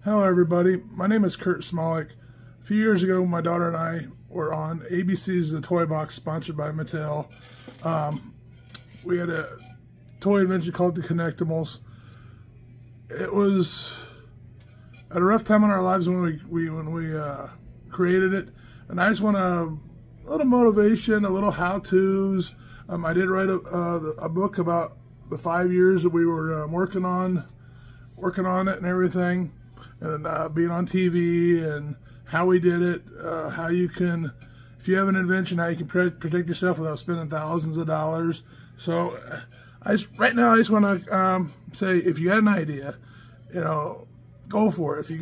Hello everybody, my name is Kurt Smolik. A few years ago my daughter and I were on ABC's The Toy Box, sponsored by Mattel. We had a toy invention called the Connectimals. It was at a rough time in our lives when we created it, and I just want a little motivation, a little how-tos. I did write a book about the 5 years that we were working on it and everything, and being on TV and how we did it, how you can, if you have an invention, how you can protect yourself without spending thousands of dollars. So right now I just want to say, if you got an idea, go for it. If I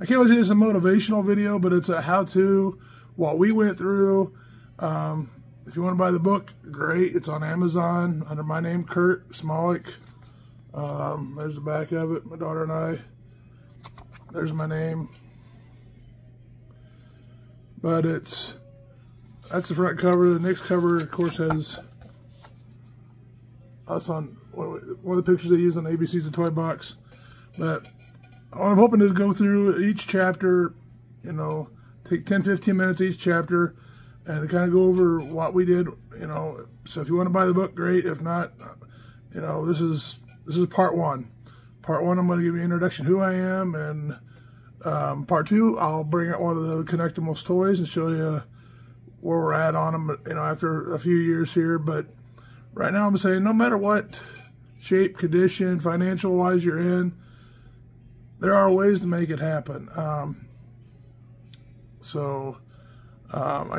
can't really say it's a motivational video, but it's a how-to, what we went through. If you want to buy the book, great. It's on Amazon under my name, Kurt Smolik. There's the back of it, my daughter and I. There's my name. But that's the front cover. The next cover, of course, has us on one of the pictures they use on ABC's The Toy Box. But what I'm hoping to go through each chapter, take 10-15 minutes each chapter, and kind of go over what we did, So if you want to buy the book, great. If not, this is part one. Part one, I'm going to give you an introduction to who I am, and part two, I'll bring out one of the Connectimals toys and show you where we're at on them, after a few years here. But right now I'm saying, no matter what shape, condition, financial-wise you're in, there are ways to make it happen. I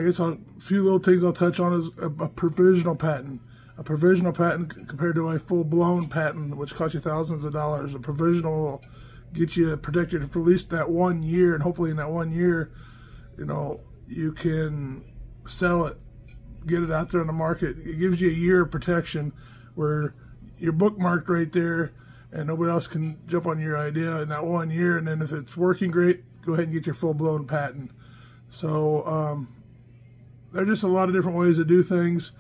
guess a few little things I'll touch on is a provisional patent. A provisional patent compared to a full-blown patent, which costs you thousands of dollars. A provisional will get you protected for at least that 1 year, and hopefully in that 1 year, you can sell it, get it out there on the market. It gives you a year of protection where you're bookmarked right there, and nobody else can jump on your idea in that 1 year. And then if it's working great, go ahead and get your full-blown patent. So there are just a lot of different ways to do things.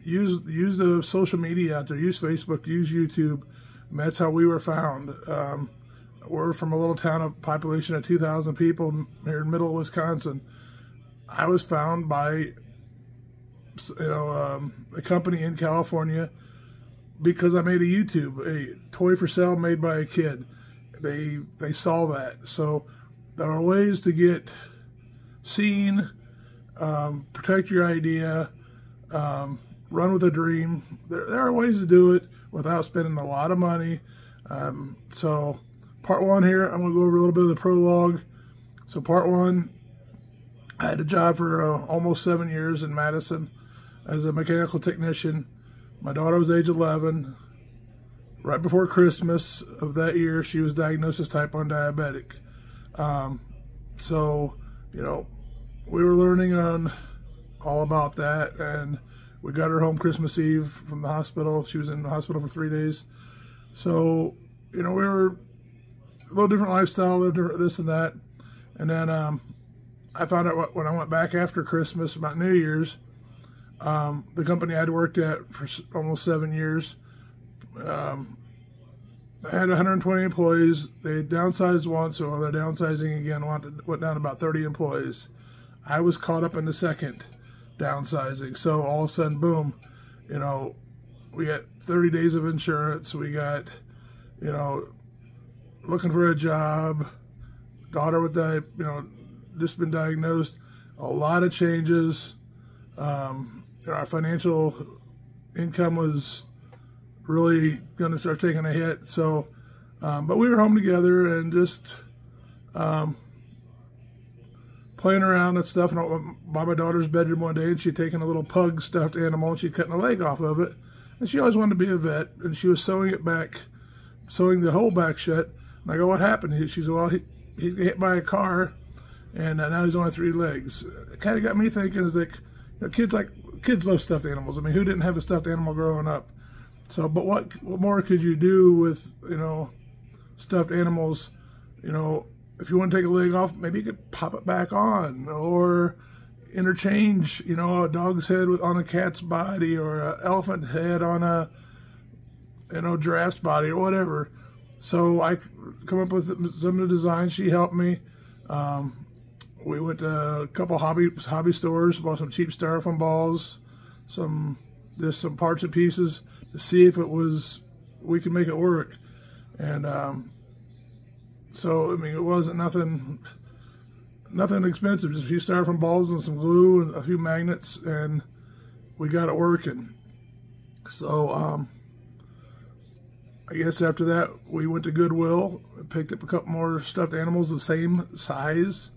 Use the social media out there. Use Facebook. Use YouTube. And that's how we were found. We're from a little town of population of 2,000 people here in middle of Wisconsin. I was found by a company in California because I made a toy for sale made by a kid. They saw that. So there are ways to get seen, protect your idea, run with a dream. There are ways to do it without spending a lot of money. So part one here, I'm going to go over a little bit of the prologue. So part one, I had a job for almost 7 years in Madison as a mechanical technician. My daughter was age 11. Right before Christmas of that year, she was diagnosed as type 1 diabetic. We were learning on all about that, and we got her home Christmas Eve from the hospital. She was in the hospital for 3 days. So, we were a little different lifestyle, this and that. And then I found out when I went back after Christmas, about New Year's, the company I'd worked at for almost 7 years, I had 120 employees. They downsized once, so they're downsizing again, went down to about 30 employees. I was caught up in the second downsizing. So all of a sudden, boom, we got 30 days of insurance. We got, looking for a job, daughter with that, just been diagnosed, a lot of changes. Our financial income was really going to start taking a hit. So, but we were home together and just playing around and stuff. And I went by my daughter's bedroom one day, and she'd taken a little pug stuffed animal, and she'd cut a leg off of it. And she always wanted to be a vet, and she was sewing the hole back shut. And I go, "What happened?" She said, "Well, he got hit by a car, and now he's only 3 legs." It kind of got me thinking, is like, kids love stuffed animals. I mean, who didn't have a stuffed animal growing up? So, but what more could you do with, stuffed animals? If you want to take a leg off, maybe you could pop it back on, or interchange, a dog's head on a cat's body, or an elephant head on a, giraffe's body, or whatever. So I come up with some of the designs. She helped me. We went to a couple hobby stores, bought some cheap styrofoam balls, some parts and pieces to see if we could make it work. And so I mean, it wasn't nothing expensive, just a few styrofoam balls and some glue and a few magnets, and we got it working. So I guess after that we went to Goodwill and picked up a couple more stuffed animals the same size.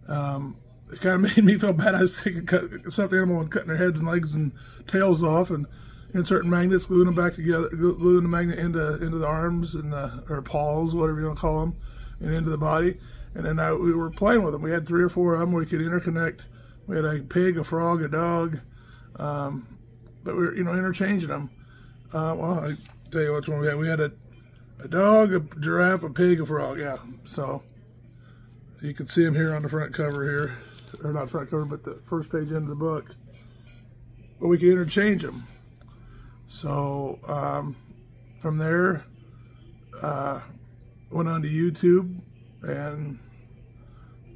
It kind of made me feel bad. I was taking a stuffed animal and cutting their heads and legs and tails off and inserting magnets, gluing them back together, gluing the magnet into the arms and or paws, whatever you want to call them, and into the body. And then we were playing with them. We had 3 or 4 of them we could interconnect. We had a pig, a frog, a dog, but we were interchanging them. Well, I tell you which one we had. We had a dog, a giraffe, a pig, a frog. Yeah, so you can see them here on the front cover here, or not front cover, but the first page into the book. But we could interchange them. So from there, went on to YouTube and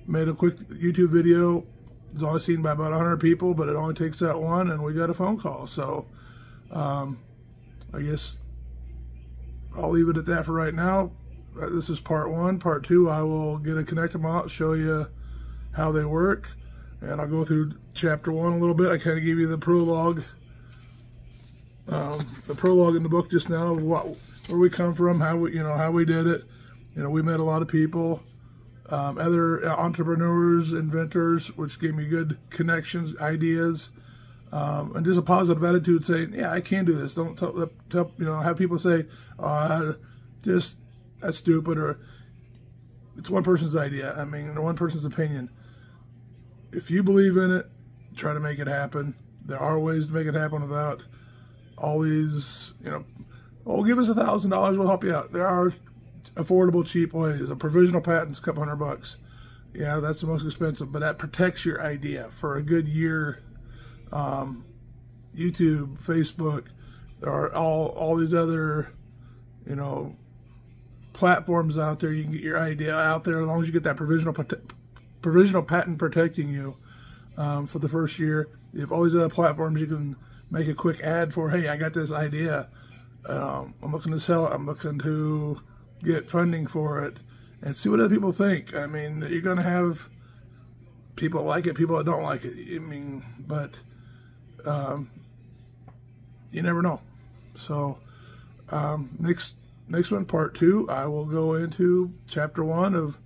made a quick YouTube video. It's only seen by about 100 people, but it only takes that one, and we got a phone call. So I guess I'll leave it at that for right now. This is part 1. Part 2, I will get a Connectimal out, show you how they work, and I'll go through chapter 1 a little bit. I kind of give you the prologue. The prologue in the book just now, where we come from, how we did it. We met a lot of people, other entrepreneurs, inventors, which gave me good connections, ideas, and just a positive attitude, saying, "Yeah, I can do this." Don't have people say, "Just that's stupid," or it's one person's idea. I mean, or one person's opinion. If you believe in it, try to make it happen. There are ways to make it happen without always, oh, give us $1,000, we'll help you out. There are affordable, cheap ways. A provisional patent's a couple $100. Yeah, that's the most expensive, but that protects your idea for a good year. YouTube, Facebook, there are all these other, platforms out there. You can get your idea out there as long as you get that provisional patent protecting you for the first year. You have all these other platforms you can make a quick ad for. Hey, I got this idea. I'm looking to sell it. I'm looking to get funding for it, and see what other people think. I mean, you're going to have people that like it, people that don't like it. I mean, but you never know. So next one, part 2, I will go into chapter 1 of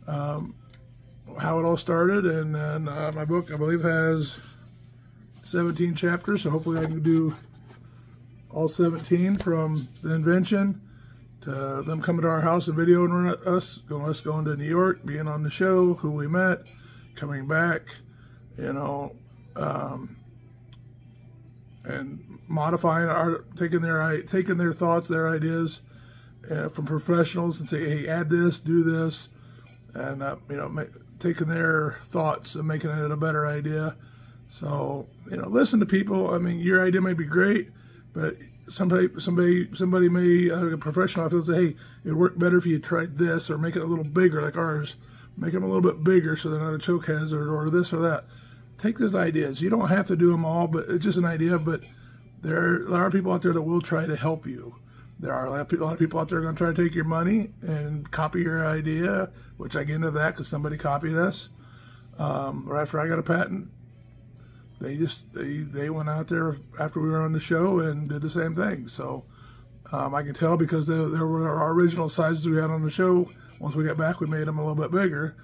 how it all started, and then my book, I believe, has 17 chapters, so hopefully I can do all 17, from the invention to them coming to our house and videoing us going to New York, being on the show, who we met, coming back, and modifying taking their thoughts, their ideas from professionals, and say, hey, add this, do this, and taking their thoughts and making it a better idea. So listen to people. I mean, your idea may be great, but somebody may, a professional, I feel, say, hey, it would work better if you tried this, or make it a little bigger, like ours. Make them a little bit bigger so they're not a choke hazard, or this or that. Take those ideas. You don't have to do them all, but it's just an idea. But there are people out there that will try to help you. There are a lot of people out there going to try to take your money and copy your idea, which I get into that because somebody copied us. Right after I got a patent, they went out there after we were on the show and did the same thing. So I can tell because there were our original sizes we had on the show. Once we got back, we made them a little bit bigger.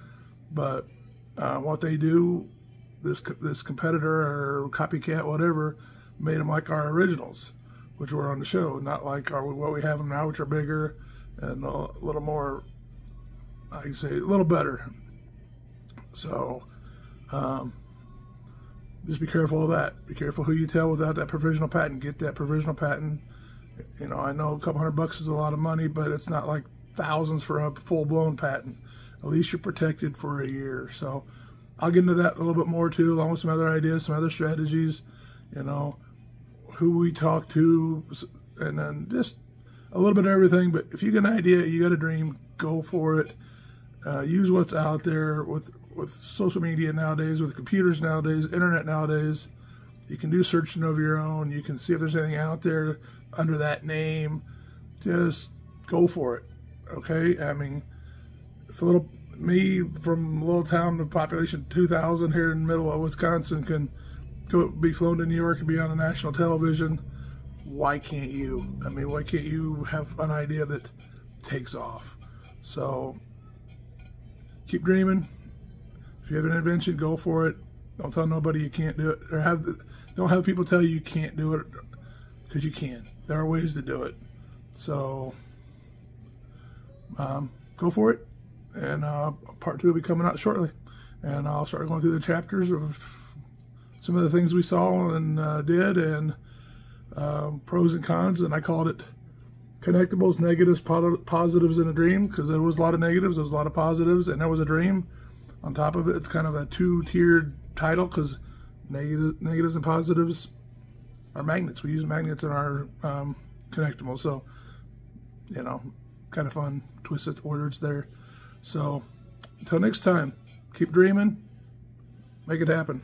But what they do, this competitor or copycat, whatever, made them like our originals, which were on the show, not like what we have them now, which are bigger and a little more, I can say, a little better. So just be careful of that. Be careful who you tell without that provisional patent. Get that provisional patent. I know a couple $100 is a lot of money, but it's not like thousands for a full-blown patent. At least you're protected for a year. So I'll get into that a little bit more too, along with some other ideas, some other strategies, who we talk to, and then just a little bit of everything. But if you get an idea, you got a dream, go for it. Use what's out there with social media nowadays, with computers nowadays, internet nowadays. You can do searching of your own. You can see if there's anything out there under that name. Just go for it, okay? I mean, if me from a little town of population 2,000 here in the middle of Wisconsin can be flown to New York and be on a national television, why can't you? I mean, why can't you have an idea that takes off? So keep dreaming. If you have an invention, go for it. Don't tell nobody you can't do it, or don't have people tell you can't do it, because you can. There are ways to do it. So go for it, and part 2 will be coming out shortly, and I'll start going through the chapters of some of the things we saw and did, and pros and cons, and I called it Connectimals, negatives, positives in a dream, because there was a lot of negatives, there was a lot of positives, and there was a dream on top of it. It's kind of a 2-tiered title, because negatives and positives are magnets. We use magnets in our Connectimals, so, you know, kind of fun twisted words there. So until next time, keep dreaming, make it happen.